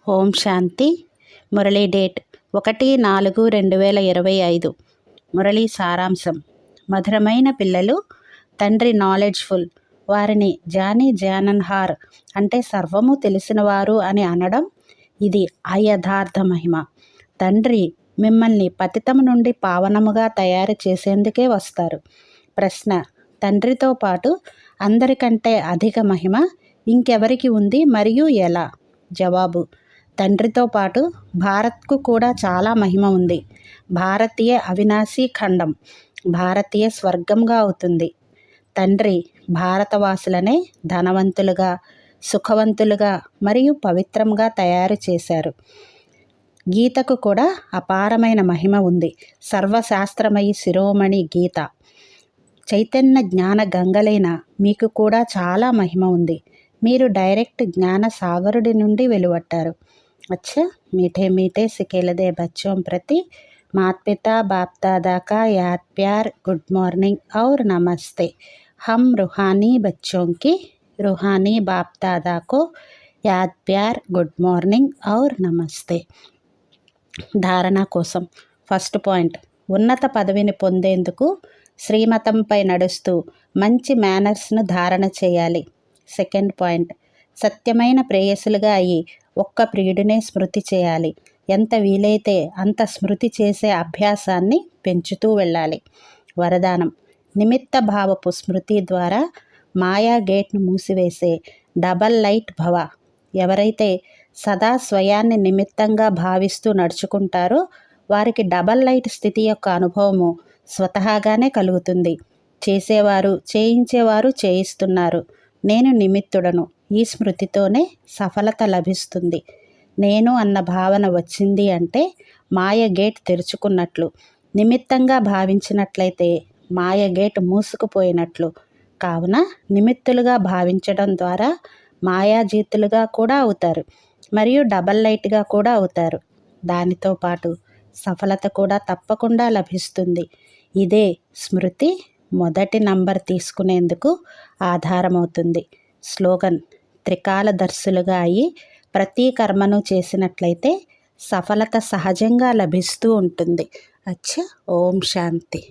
ఓం శాంతి. Murali date 1/4/2025. Murali సారాంశం. మధురమైన పిల్లలు, తండ్రి నాలెడ్జ్ఫుల్, వారిని జానీ జానన్హార్ అంటే సర్వము తెలిసినవారు అని అనడం ఇది అయథార్థ మహిమ. తండ్రి మిమ్మల్ని పతితము నుండి పావనముగా తయారు చేసేందుకే వస్తారు. ప్రశ్న: తండ్రితో పాటు అందరికంటే అధిక మహిమ ఇంకెవరికి ఉంది మరియు ఎలా? జవాబు: తండ్రితో పాటు భారత్కు కూడా చాలా మహిమ ఉంది. భారతీయ అవినాశీ ఖండం భారతీయ స్వర్గంగా అవుతుంది. తండ్రి భారతవాసులనే ధనవంతులుగా, సుఖవంతులుగా మరియు పవిత్రంగా తయారు చేశారు. గీతకు కూడా అపారమైన మహిమ ఉంది. సర్వశాస్త్రమయి శిరోమణి గీత, చైతన్య జ్ఞాన గంగలైన మీకు కూడా చాలా మహిమ ఉంది. మీరు డైరెక్ట్ జ్ఞాన సాగరుడి నుండి వెలువట్టారు. अच्छा, मीठे मीठे सिकेलदे बच्चों प्रति माता पिता बाप दादा का याद प्यार, गुड मॉर्निंग और नमस्ते. हम रूहानी बच्चों की रूहानी बाप दादा को याद प्यार, गुड मॉर्निंग और नमस्ते. ధారణ కోసం ఫస్ట్ పాయింట్: ఉన్నత పదవిని పొందేందుకు శ్రీమతంపై నడుస్తూ మంచి మేనర్స్ను ధారణ చేయాలి. సెకండ్ పాయింట్: సత్యమైన ప్రేయసులుగా అయ్యి ఒక్క ప్రియుడినే స్మృతి చేయాలి. ఎంత వీలైతే అంత స్మృతి చేసే అభ్యాసాన్ని పెంచుతూ వెళ్ళాలి. వరదానం: నిమిత్త భావపు స్మృతి ద్వారా మాయా గేట్ను మూసివేసే డబల్ లైట్ భవ. ఎవరైతే సదా స్వయాన్ని నిమిత్తంగా భావిస్తూ నడుచుకుంటారో వారికి డబల్ లైట్ స్థితి యొక్క అనుభవము స్వతహాగానే కలుగుతుంది. చేసేవారు చేయించేవారు చేయిస్తున్నారు. నేను నిమిత్తుడను. ఈ స్మృతితోనే సఫలత లభిస్తుంది. నేను అన్న భావన వచ్చింది అంటే మాయ గేట్ తెరుచుకున్నట్లు. నిమిత్తంగా భావించినట్లయితే మాయ గేట్ మూసుకుపోయినట్లు. కావున నిమిత్తులుగా భావించడం ద్వారా మాయాజీతులుగా కూడా అవుతారు మరియు డబల్ లైట్గా కూడా అవుతారు. దానితో పాటు సఫలత కూడా తప్పకుండా లభిస్తుంది. ఇదే స్మృతి మొదటి నంబర్ తీసుకునేందుకు ఆధారమవుతుంది. స్లోగన్: త్రికాలదర్శులుగా అయి ప్రతి కర్మను చేసినట్లయితే సఫలత సహజంగా లభిస్తూ ఉంటుంది. అచ్చా, ఓం శాంతి.